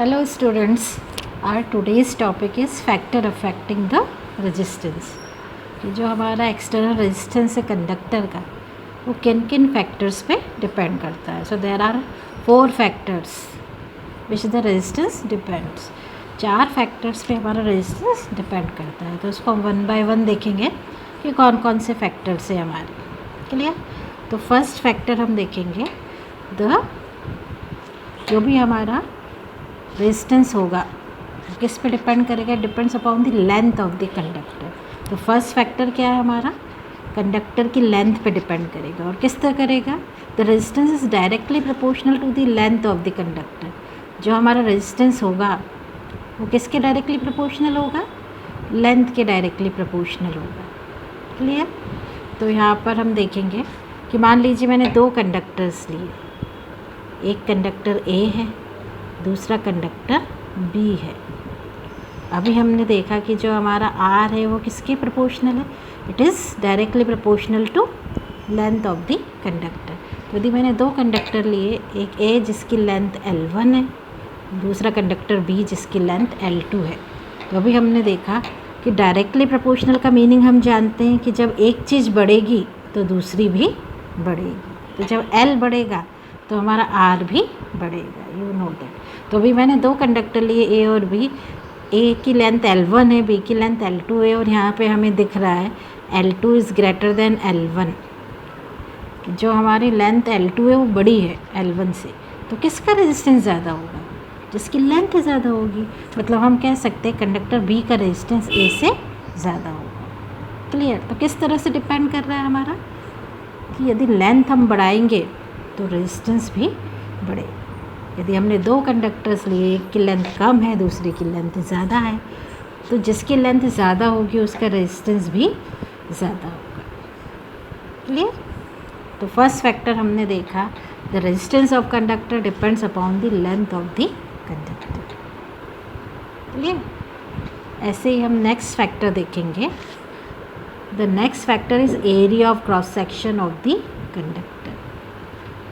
Hello students, our today's topic is factor affecting the resistance। कि जो हमारा external resistance है कंडक्टर का वो किन किन फैक्टर्स पे डिपेंड करता है। So there are 4 factors which the resistance depends. 4 factors पे हमारा रेजिस्टेंस डिपेंड करता है। तो उसको हम 1 बाय 1 देखेंगे कि कौन कौन से फैक्टर्स है हमारे। क्लियर? तो फर्स्ट फैक्टर हम देखेंगे जो भी हमारा रेजिस्टेंस होगा किस पे डिपेंड करेगा? Depends upon the length of the conductor. तो फर्स्ट फैक्टर क्या है हमारा? कंडक्टर की लेंथ पे डिपेंड करेगा। और किस तरह करेगा? The resistance is directly proportional to the length of the conductor. जो हमारा रेजिस्टेंस होगा वो किसके डायरेक्टली प्रोपोर्शनल होगा? लेंथ के डायरेक्टली प्रोपोर्शनल होगा। क्लियर? तो यहाँ पर हम देखेंगे कि मान लीजिए मैंने 2 कंडक्टर्स लिए, एक कंडक्टर ए है, दूसरा कंडक्टर बी है। अभी हमने देखा कि जो हमारा आर है वो किसके प्रोपोर्शनल है? It is directly proportional to length of the conductor. तो यदि मैंने 2 कंडक्टर लिए, एक ए जिसकी लेंथ L1 है, दूसरा कंडक्टर बी जिसकी लेंथ L2 है, तो अभी हमने देखा कि डायरेक्टली प्रोपोर्शनल का मीनिंग हम जानते हैं कि जब एक चीज़ बढ़ेगी तो दूसरी भी बढ़ेगी। तो जब L बढ़ेगा तो हमारा R भी बढ़ेगा। You know that. तो अभी मैंने 2 कंडक्टर लिए ए और बी। ए की लेंथ L1 है, बी की लेंथ L2 है, और यहाँ पे हमें दिख रहा है L2 is greater than L1। जो हमारी लेंथ L2 है वो बड़ी है L1 से। तो किसका रेजिस्टेंस ज़्यादा होगा? जिसकी लेंथ ज़्यादा होगी। मतलब हम कह सकते हैं कंडक्टर बी का रेजिस्टेंस ए से ज़्यादा होगा। क्लियर? तो किस तरह से डिपेंड कर रहा है हमारा कि यदि लेंथ हम बढ़ाएंगे तो रेजिस्टेंस भी बढ़ेगा। यदि हमने 2 कंडक्टर्स लिए, एक की लेंथ कम है, दूसरे की लेंथ ज़्यादा है, तो जिसकी लेंथ ज़्यादा होगी उसका रेजिस्टेंस भी ज़्यादा होगा। क्लियर? तो फर्स्ट फैक्टर हमने देखा, the resistance of conductor depends upon the length of the conductor. Clear? ऐसे ही हम नेक्स्ट फैक्टर देखेंगे। The next factor is area of cross section of the conductor.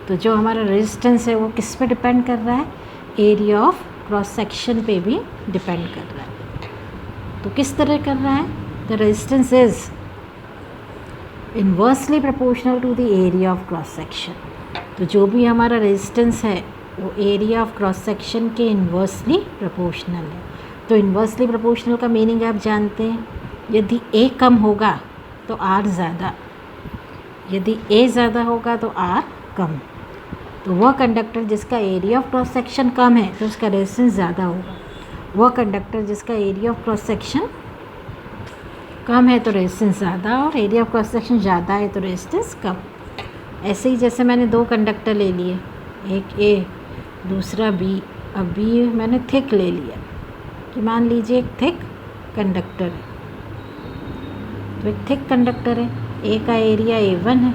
तो जो हमारा रेजिस्टेंस है वो किस पे डिपेंड कर रहा है? एरिया ऑफ क्रॉस सेक्शन पे भी डिपेंड कर रहा है। तो किस तरह कर रहा है? The resistance is inversely proportional to the area of cross section. तो जो भी हमारा रेजिस्टेंस है वो एरिया ऑफ क्रॉस सेक्शन के इन्वर्सली प्रोपोर्शनल है। तो इन्वर्सली प्रोपोर्शनल का मीनिंग आप जानते हैं, यदि ए कम होगा तो आर ज़्यादा, यदि ए ज़्यादा होगा तो आर कम। तो वह कंडक्टर जिसका एरिया ऑफ क्रॉस सेक्शन कम है तो उसका रेजिस्टेंस ज़्यादा होगा। वह कंडक्टर जिसका एरिया ऑफ क्रॉस सेक्शन कम है तो रेजिस्टेंस ज़्यादा, और एरिया ऑफ क्रॉस सेक्शन ज़्यादा है तो रेजिस्टेंस कम। ऐसे ही जैसे मैंने 2 कंडक्टर ले लिए, एक ए दूसरा बी। अब बी मैंने थिक ले लिया कि मान लीजिए एक थिक कंडक्टर है। तो एक थिक कंडक्टर है, ए का एरिया A1 है,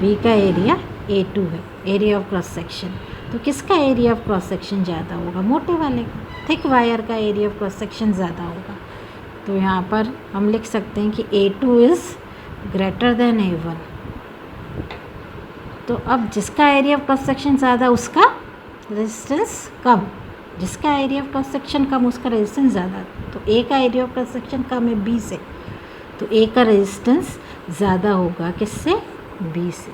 बी का एरिया A2 है, एरिया ऑफ क्रॉस सेक्शन। तो किसका एरिया ऑफ क्रॉस सेक्शन ज़्यादा होगा? मोटे वाले का। थिक वायर का एरिया ऑफ क्रॉस सेक्शन ज़्यादा होगा। तो यहाँ पर हम लिख सकते हैं कि A2 is greater than A1। तो अब जिसका एरिया ऑफ क्रॉस सेक्शन ज़्यादा उसका रेजिस्टेंस कम, जिसका एरिया ऑफ क्रॉस सेक्शन कम उसका रेजिस्टेंस ज़्यादा। तो ए का एरिया ऑफ क्रॉस सेक्शन कम है बी से, तो ए का रेजिस्टेंस ज़्यादा होगा किससे? बी से।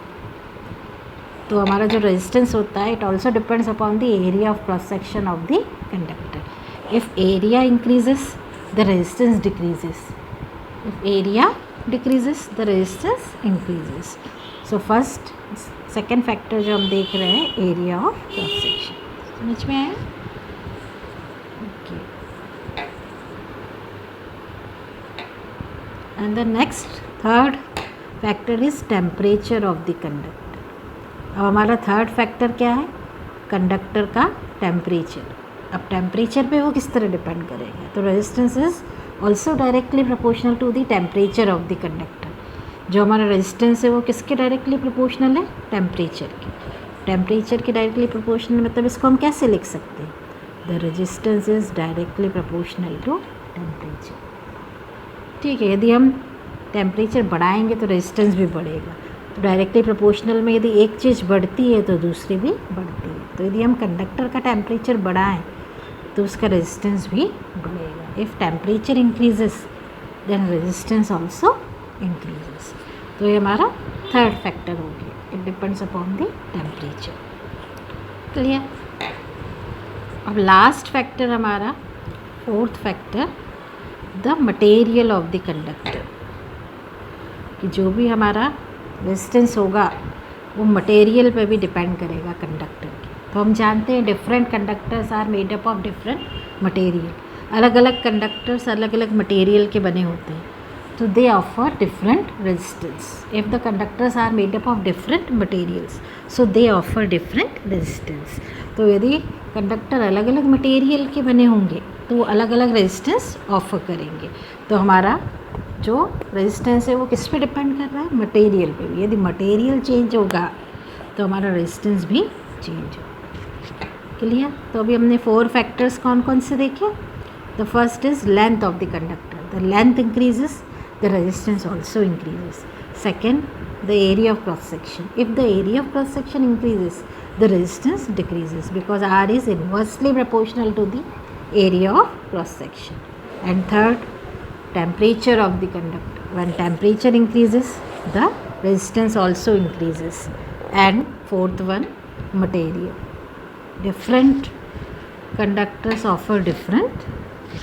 तो हमारा जो रेजिस्टेंस होता है it also depends upon the area of cross section of the conductor. If area increases the resistance decreases, if area decreases the resistance increases. So first second factor जो हम देख रहे हैं एरिया ऑफ क्रॉस सेक्शन। समझ में आया? Okay. And the next third factor is temperature of the conductor. अब हमारा थर्ड फैक्टर क्या है? कंडक्टर का टेम्परेचर। अब टेम्परेचर पे वो किस तरह डिपेंड करेगा? तो resistance is also directly proportional to the temperature of the conductor. जो हमारा रेजिस्टेंस है वो किसके डायरेक्टली प्रोपोर्शनल है? टेम्परेचर के। टेम्परेचर के डायरेक्टली प्रोपोर्शनल मतलब इसको हम कैसे लिख सकते हैं? The resistance is directly proportional to temperature. ठीक है, यदि हम टेम्परेचर बढ़ाएंगे तो रेजिस्टेंस भी बढ़ेगा। तो डायरेक्टली प्रोपोर्शनल में यदि एक चीज़ बढ़ती है तो दूसरी भी बढ़ती है। तो यदि हम कंडक्टर का टेम्परेचर बढ़ाएं तो उसका रेजिस्टेंस भी बढ़ेगा. If temperature increases then resistance also increases. तो ये हमारा थर्ड फैक्टर हो गया. It depends upon the temperature. Clear. अब लास्ट फैक्टर हमारा fourth factor, the material of the conductor. कि जो भी हमारा रेजिस्टेंस होगा वो मटेरियल पे भी डिपेंड करेगा कंडक्टर के. तो हम जानते हैं different conductors are made up of different material. अलग अलग कंडक्टर्स अलग अलग मटेरियल के बने होते हैं. तो they offer different resistance. If the conductors are made up of different materials so they offer different resistance. तो यदि कंडक्टर अलग अलग मटेरियल के बने होंगे तो वो अलग अलग रेजिस्टेंस ऑफर करेंगे. तो हमारा जो रेजिस्टेंस है वो किस पे डिपेंड कर रहा है? मटेरियल पे. यदि मटेरियल चेंज होगा तो हमारा रेजिस्टेंस भी चेंज होगा. क्लियर. तो अभी हमने 4 फैक्टर्स कौन कौन से देखे. The first is length of the conductor. The length increases, the resistance also increases. Second, the area of cross section. If the area of cross section increases, the resistance decreases because R is inversely proportional to the area of cross section. And third, temperature of the conductor. When temperature increases, the resistance also increases. And fourth one, material. Different conductors offer different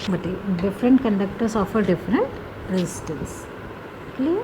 material. Different conductors offer different resistance. Clear?